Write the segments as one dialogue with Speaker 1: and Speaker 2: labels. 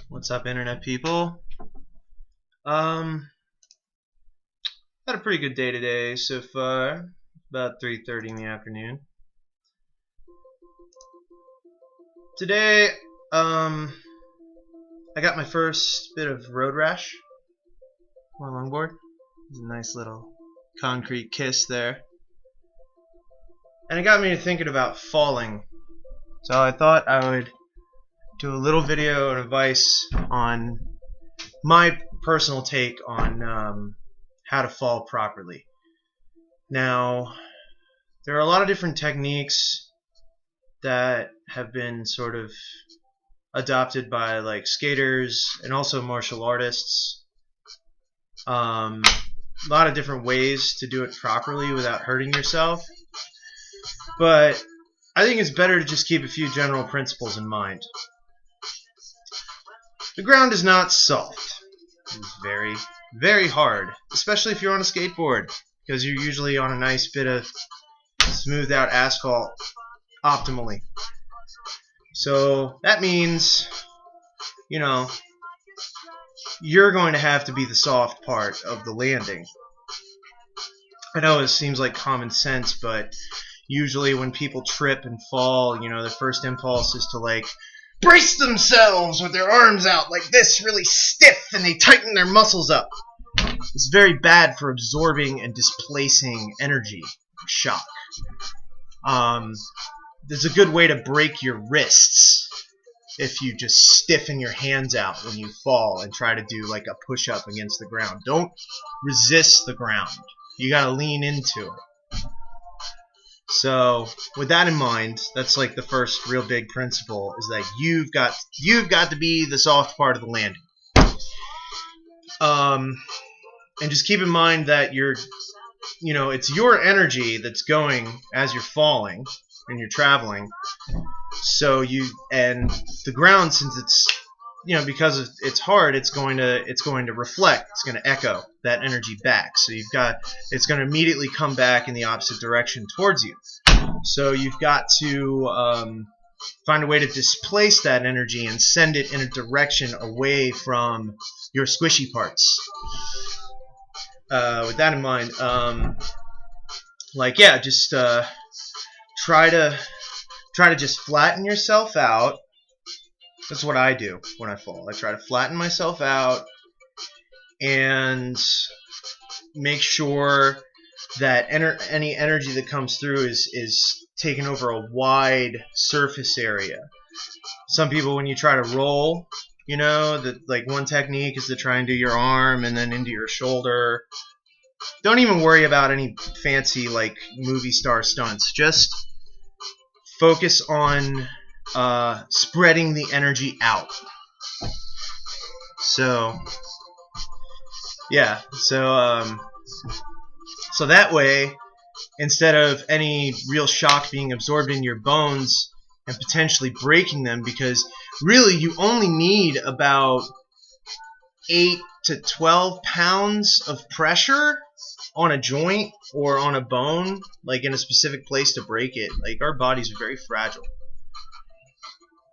Speaker 1: What's up, internet people? Um, Had a pretty good day today so far. About 3:30 in the afternoon. Today, I got my first bit of road rash on my longboard. There's a nice little concrete kiss there, and it got me to thinking about falling. So I thought I would do a little video and advice on my personal take on how to fall properly. Now, there are a lot of different techniques that have been sort of adopted by like skaters and also martial artists. A lot of different ways to do it properly without hurting yourself. But I think it's better to just keep a few general principles in mind. The ground is not soft. It's very, very hard, especially if you're on a skateboard, because you're usually on a nice bit of smoothed out asphalt optimally. So that means, you're going to have to be the soft part of the landing. I know it seems like common sense, but usually when people trip and fall, their first impulse is to brace themselves with their arms out like this, really stiff, and they tighten their muscles up. It's very bad for absorbing and displacing energy, shock. There's a good way to break your wrists if you just stiffen your hands out when you fall and try to do like a push-up against the ground. Don't resist the ground. You gotta lean into it. So with that in mind, that's like the first real big principle, is that you've got to be the soft part of the landing. And just keep in mind that it's your energy that's going as you're falling and you're traveling. So and the ground, since it's because it's hard, it's going to reflect, it's going to echo that energy back. So it's going to immediately come back in the opposite direction towards you. So you've got to find a way to displace that energy and send it in a direction away from your squishy parts. With that in mind, just try to just flatten yourself out. That's what I do when I fall. I try to flatten myself out and make sure that any energy that comes through is taking over a wide surface area. Some people, when you try to roll, that one technique is to try and do your arm and then into your shoulder. Don't even worry about any fancy movie star stunts. Just focus on spreading the energy out. So that way, instead of any real shock being absorbed in your bones and potentially breaking them, because really you only need about 8 to 12 pounds of pressure on a joint or on a bone, in a specific place, to break it. Our bodies are very fragile,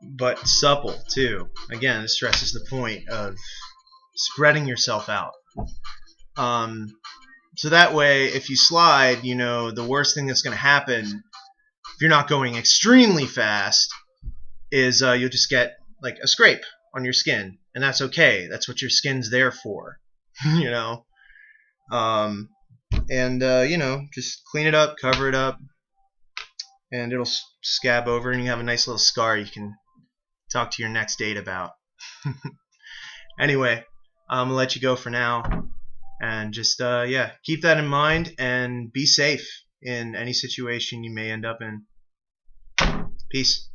Speaker 1: but supple too. Again, this stresses the point of spreading yourself out. So that way, if you slide, the worst thing that's going to happen, if you're not going extremely fast, is you'll just get a scrape on your skin, and that's okay. That's what your skin's there for, just clean it up, cover it up, and it'll scab over, and you have a nice little scar you can talk to your next date about. Anyway, I'm gonna let you go for now, and just keep that in mind and be safe in any situation you may end up in. Peace.